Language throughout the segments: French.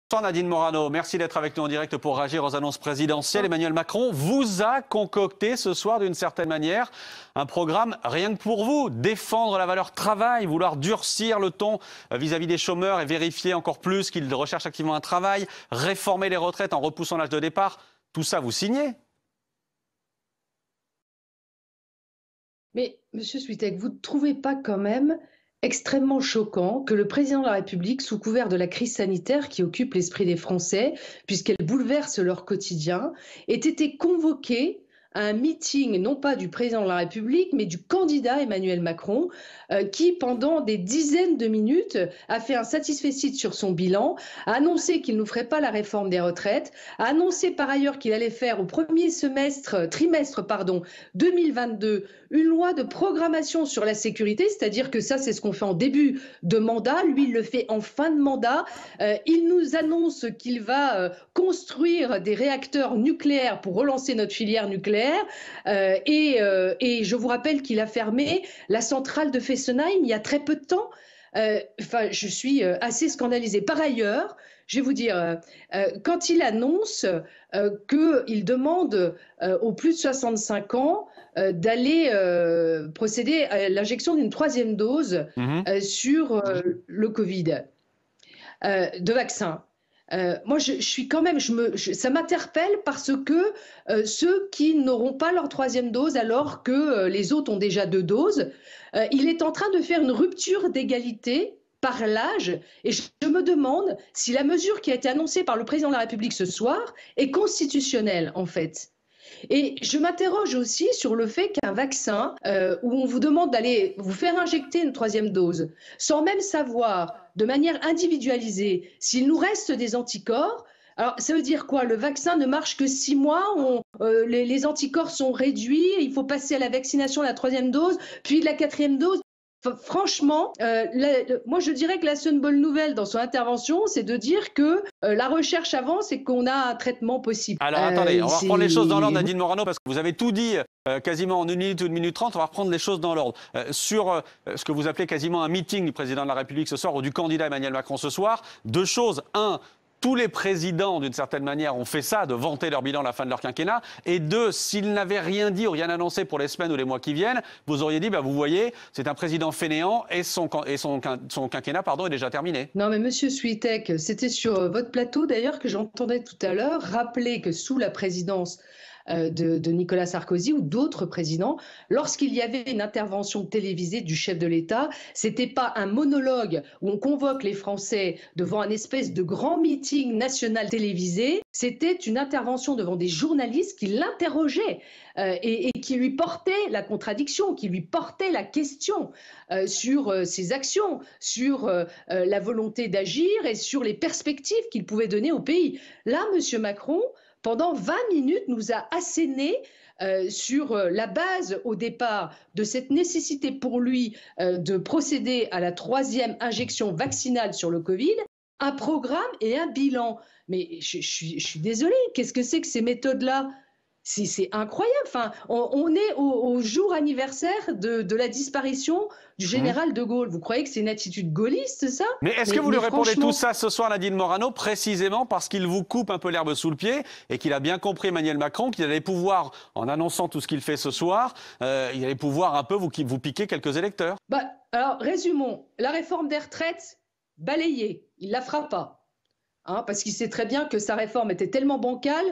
Bonsoir Nadine Morano, merci d'être avec nous en direct pour réagir aux annonces présidentielles. Emmanuel Macron vous a concocté ce soir d'une certaine manière un programme rien que pour vous. Défendre la valeur travail, vouloir durcir le ton vis-à-vis des chômeurs et vérifier encore plus qu'ils recherchent activement un travail, réformer les retraites en repoussant l'âge de départ. Tout ça, vous signez? Mais, Monsieur Switek, vous ne trouvez pas quand même extrêmement choquant que le président de la République, sous couvert de la crise sanitaire qui occupe l'esprit des Français, puisqu'elle bouleverse leur quotidien, ait été convoqué à un meeting, non pas du président de la République, mais du candidat Emmanuel Macron, qui, pendant des dizaines de minutes, a fait un satisfecit sur son bilan, a annoncé qu'il ne ferait pas la réforme des retraites, a annoncé par ailleurs qu'il allait faire au premier trimestre 2022 une loi de programmation sur la sécurité, c'est-à-dire que ça, c'est ce qu'on fait en début de mandat. Lui, il le fait en fin de mandat. Il nous annonce qu'il va construire des réacteurs nucléaires pour relancer notre filière nucléaire. Et je vous rappelle qu'il a fermé la centrale de Fessenheim il y a très peu de temps. Enfin, je suis assez scandalisée. Par ailleurs, je vais vous dire, quand il annonce qu'il demande aux plus de 65 ans d'aller procéder à l'injection d'une troisième dose sur le Covid, de vaccin. Moi, je suis quand même, ça m'interpelle parce que ceux qui n'auront pas leur troisième dose alors que les autres ont déjà 2 doses, il est en train de faire une rupture d'égalité par l'âge. Et je me demande si la mesure qui a été annoncée par le président de la République ce soir est constitutionnelle, en fait. Et je m'interroge aussi sur le fait qu'un vaccin où on vous demande d'aller vous faire injecter une troisième dose, sans même savoir de manière individualisée s'il nous reste des anticorps. Alors, ça veut dire quoi? Le vaccin ne marche que 6 mois, les anticorps sont réduits, il faut passer à la vaccination, la troisième dose, puis la quatrième dose. Franchement, moi je dirais que la seule bonne nouvelle dans son intervention, c'est de dire que la recherche avance et qu'on a un traitement possible. Alors attendez, on va reprendre les choses dans l'ordre, Nadine Morano, parce que vous avez tout dit quasiment en 1 minute ou 1 minute 30. On va reprendre les choses dans l'ordre. Sur ce que vous appelez quasiment un meeting du président de la République ce soir ou du candidat Emmanuel Macron ce soir, 2 choses. Un, tous les présidents, d'une certaine manière, ont fait ça, de vanter leur bilan à la fin de leur quinquennat. Et 2, s'ils n'avaient rien dit ou rien annoncé pour les semaines ou les mois qui viennent, vous auriez dit, vous voyez, c'est un président fainéant et son quinquennat est déjà terminé. Non, mais Monsieur Switek, c'était sur votre plateau d'ailleurs que j'entendais tout à l'heure rappeler que sous la présidence de Nicolas Sarkozy ou d'autres présidents, lorsqu'il y avait une intervention télévisée du chef de l'État, c'était pas un monologue où on convoque les Français devant un espèce de grand meeting national télévisé, c'était une intervention devant des journalistes qui l'interrogeaient et qui lui portaient la contradiction, qui lui portaient la question sur ses actions, sur la volonté d'agir et sur les perspectives qu'il pouvait donner au pays. Là, Monsieur Macron, pendant 20 minutes, nous a asséné sur la base au départ de cette nécessité pour lui de procéder à la troisième injection vaccinale sur le Covid, un programme et un bilan. Mais je suis désolée, qu'est-ce que c'est que ces méthodes-là? C'est incroyable. Enfin, on est au jour anniversaire de la disparition du général de Gaulle. Vous croyez que c'est une attitude gaulliste, ça? Mais est-ce que vous lui répondez franchement... tout ça ce soir, Nadine Morano, précisément parce qu'il vous coupe un peu l'herbe sous le pied et qu'il a bien compris, Emmanuel Macron, qu'il allait pouvoir, en annonçant tout ce qu'il fait ce soir, il allait pouvoir un peu vous piquer quelques électeurs? Alors, résumons. La réforme des retraites, balayée. Il ne la fera pas. Parce qu'il sait très bien que sa réforme était tellement bancale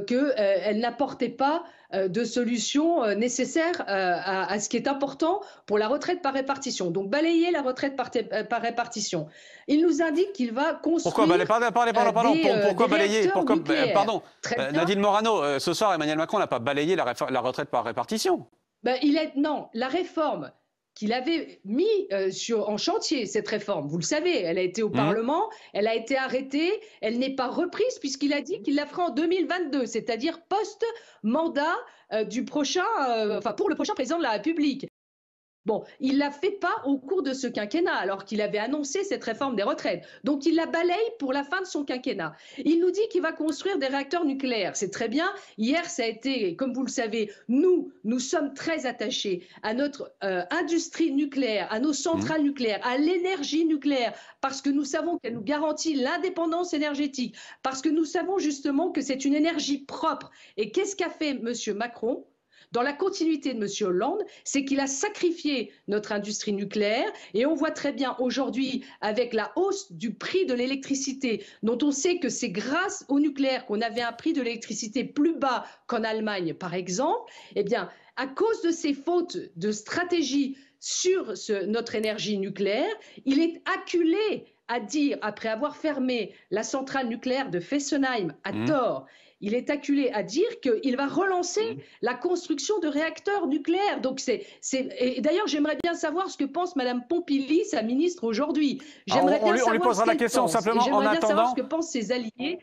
qu'elle n'apportait pas de solution nécessaire à ce qui est important pour la retraite par répartition. Donc, balayer la retraite par répartition. Il nous indique qu'il va construire Pourquoi balayer? Pardon, Nadine Nadine Morano, ce soir, Emmanuel Macron n'a pas balayé la retraite par répartition. Non, la réforme qu'il avait mis en chantier, cette réforme. Vous le savez, elle a été au Parlement, elle a été arrêtée, elle n'est pas reprise puisqu'il a dit qu'il la fera en 2022, c'est-à-dire post-mandat pour le prochain président de la République. Bon, il ne l'a fait pas au cours de ce quinquennat, alors qu'il avait annoncé cette réforme des retraites. Donc, il la balaye pour la fin de son quinquennat. Il nous dit qu'il va construire des réacteurs nucléaires. C'est très bien. Hier, ça a été, comme vous le savez, nous sommes très attachés à notre industrie nucléaire, à nos centrales nucléaires, à l'énergie nucléaire, parce que nous savons qu'elle nous garantit l'indépendance énergétique, parce que nous savons justement que c'est une énergie propre. Et qu'est-ce qu'a fait M. Macron ? Dans la continuité de M. Hollande, c'est qu'il a sacrifié notre industrie nucléaire et on voit très bien aujourd'hui avec la hausse du prix de l'électricité, dont on sait que c'est grâce au nucléaire qu'on avait un prix de l'électricité plus bas qu'en Allemagne par exemple, eh bien à cause de ces fautes de stratégie sur notre énergie nucléaire, il est acculé à dire, après avoir fermé la centrale nucléaire de Fessenheim à tort, il est acculé à dire qu'il va relancer la construction de réacteurs nucléaires. Donc et d'ailleurs, j'aimerais bien savoir ce que pense Mme Pompili, sa ministre, aujourd'hui. J'aimerais bien savoir on lui posera la question simplement en J'aimerais bien savoir attendant. ce que pensent ses alliés.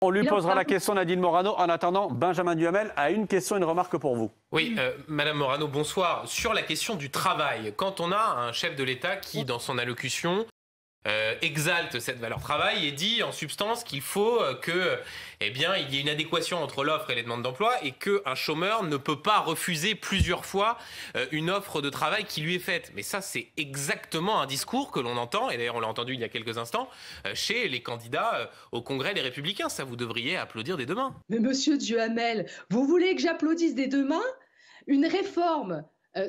On lui posera la question, Nadine Morano. En attendant, Benjamin Duhamel a une question, une remarque pour vous. Oui, Madame Morano, bonsoir. Sur la question du travail, quand on a un chef de l'État qui, dans son allocution, exalte cette valeur travail et dit en substance qu'il faut il y ait une adéquation entre l'offre et les demandes d'emploi et qu'un chômeur ne peut pas refuser plusieurs fois une offre de travail qui lui est faite. Mais ça, c'est exactement un discours que l'on entend, et d'ailleurs on l'a entendu il y a quelques instants, chez les candidats au Congrès des Républicains. Ça, vous devriez applaudir des deux mains. Mais monsieur Duhamel, vous voulez que j'applaudisse des deux mains une réforme?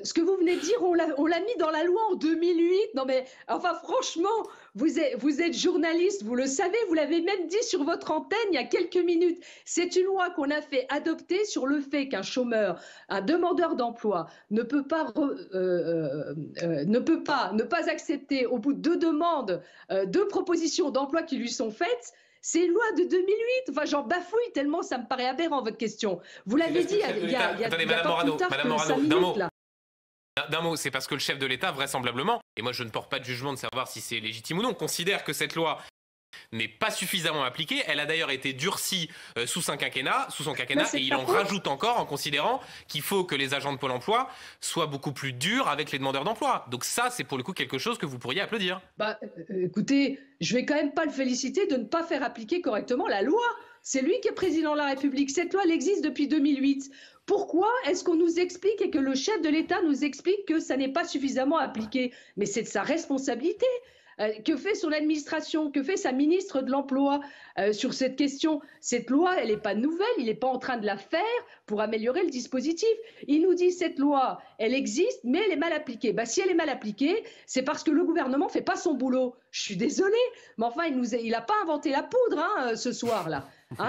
Ce que vous venez de dire, on l'a mis dans la loi en 2008. Non mais, enfin franchement, vous êtes journaliste, vous le savez, vous l'avez même dit sur votre antenne il y a quelques minutes. C'est une loi qu'on a fait adopter sur le fait qu'un chômeur, un demandeur d'emploi ne peut pas ne pas accepter au bout de 2 demandes, 2 propositions d'emploi qui lui sont faites. C'est une loi de 2008. Enfin, j'en bafouille tellement ça me paraît aberrant votre question. Vous l'avez dit il y a pas plus tard que 5 minutes là. D'un mot, c'est parce que le chef de l'État, vraisemblablement, et moi je ne porte pas de jugement de savoir si c'est légitime ou non, considère que cette loi n'est pas suffisamment appliquée. Elle a d'ailleurs été durcie sous son quinquennat, et il en rajoute encore en considérant qu'il faut que les agents de Pôle emploi soient beaucoup plus durs avec les demandeurs d'emploi. Donc ça, c'est pour le coup quelque chose que vous pourriez applaudir. Écoutez, je vais quand même pas le féliciter de ne pas faire appliquer correctement la loi. C'est lui qui est président de la République. Cette loi, elle existe depuis 2008. Pourquoi est-ce qu'on nous explique et que le chef de l'État nous explique que ça n'est pas suffisamment appliqué? Mais c'est de sa responsabilité. Que fait son administration? Que fait sa ministre de l'Emploi sur cette question? Cette loi, elle n'est pas nouvelle, il n'est pas en train de la faire pour améliorer le dispositif. Il nous dit cette loi, elle existe, mais elle est mal appliquée. Si elle est mal appliquée, c'est parce que le gouvernement ne fait pas son boulot. Je suis désolée, mais enfin, il n'a pas inventé la poudre ce soir-là.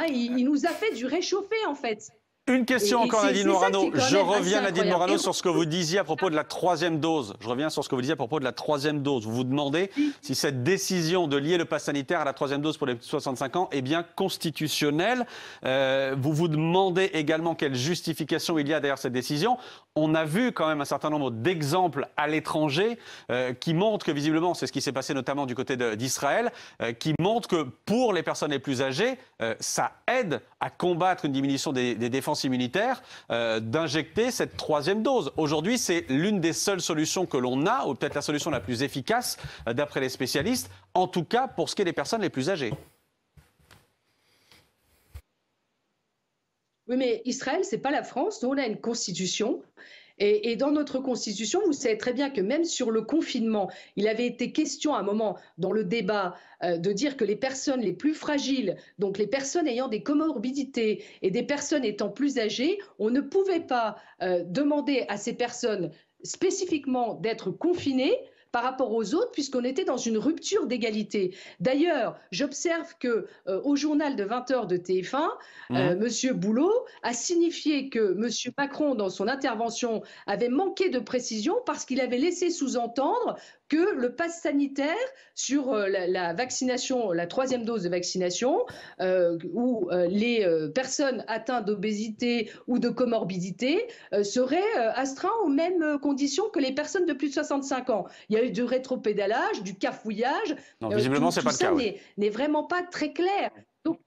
Il nous a fait du réchauffé, en fait. Une question encore, Nadine Morano. Je reviens, Nadine Morano, sur ce que vous disiez à propos de la 3e dose. Vous vous demandez si cette décision de lier le pass sanitaire à la 3e dose pour les 65 ans est bien constitutionnelle. Vous vous demandez également quelle justification il y a derrière cette décision. On a vu quand même un certain nombre d'exemples à l'étranger qui montrent que visiblement, c'est ce qui s'est passé notamment du côté d'Israël, qui montrent que pour les personnes les plus âgées, ça aide à combattre une diminution des défenses immunitaires d'injecter cette 3e dose. Aujourd'hui, c'est l'une des seules solutions que l'on a, ou peut-être la solution la plus efficace d'après les spécialistes, en tout cas pour ce qui est des personnes les plus âgées. Oui, mais Israël, c'est pas la France. Nous, on a une constitution. Et dans notre constitution, vous savez très bien que même sur le confinement, il avait été question à un moment dans le débat de dire que les personnes les plus fragiles, donc les personnes ayant des comorbidités et des personnes étant plus âgées, on ne pouvait pas demander à ces personnes spécifiquement d'être confinées par rapport aux autres, puisqu'on était dans une rupture d'égalité. D'ailleurs, j'observe que au journal de 20h de TF1, M. Boulot a signifié que M. Macron, dans son intervention, avait manqué de précision parce qu'il avait laissé sous-entendre que le pass sanitaire sur la vaccination, la 3e dose de vaccination, où les personnes atteintes d'obésité ou de comorbidité seraient astreints aux mêmes conditions que les personnes de plus de 65 ans. Il y a eu du rétropédalage, du cafouillage. Non, visiblement, c'est pas le cas. Tout ça n'est vraiment pas très clair. Donc,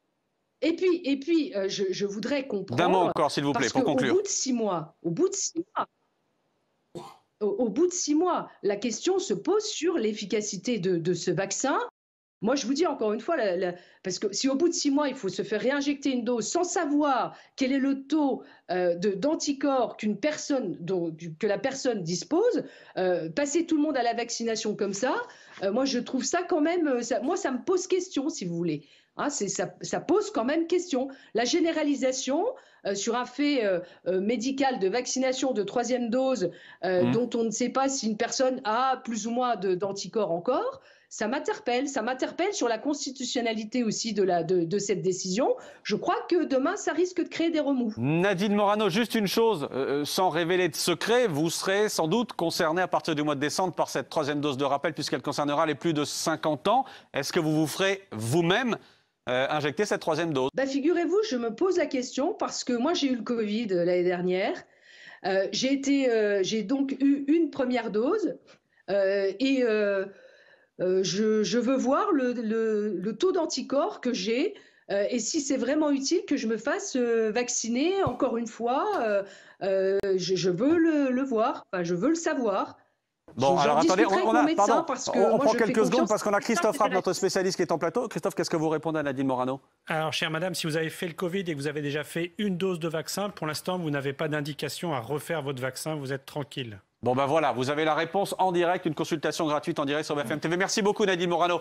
et puis je voudrais comprendre. D'un mot encore, s'il vous plaît, pour conclure. Au bout de 6 mois, au bout de 6 mois. La question se pose sur l'efficacité de ce vaccin. Moi, je vous dis encore une fois, parce que si au bout de 6 mois, il faut se faire réinjecter une dose sans savoir quel est le taux d'anticorps que la personne dispose, passer tout le monde à la vaccination comme ça, moi, je trouve ça quand même, ça me pose question, si vous voulez. Hein, ça pose quand même question. La généralisation sur un fait médical de vaccination de 3e dose dont on ne sait pas si une personne a plus ou moins d'anticorps encore, ça m'interpelle sur la constitutionnalité aussi de cette décision. Je crois que demain, ça risque de créer des remous. Nadine Morano, juste une chose, sans révéler de secret, vous serez sans doute concerné à partir du mois de décembre par cette 3e dose de rappel puisqu'elle concernera les plus de 50 ans. Est-ce que vous vous ferez vous-même injecter cette 3e dose? Figurez-vous, je me pose la question parce que moi, j'ai eu le Covid l'année dernière. J'ai donc eu une première dose et je veux voir le taux d'anticorps que j'ai et si c'est vraiment utile que je me fasse vacciner encore une fois. Je veux le voir, enfin, je veux le savoir. Bon, alors attendez, on prend quelques secondes parce qu'on a Christophe Rapp, notre spécialiste, qui est en plateau. Christophe, qu'est-ce que vous répondez à Nadine Morano? Alors, chère madame, si vous avez fait le Covid et que vous avez déjà fait une dose de vaccin, pour l'instant, vous n'avez pas d'indication à refaire votre vaccin, vous êtes tranquille. Bon ben voilà, vous avez la réponse en direct, une consultation gratuite en direct sur BFM TV. Merci beaucoup Nadine Morano.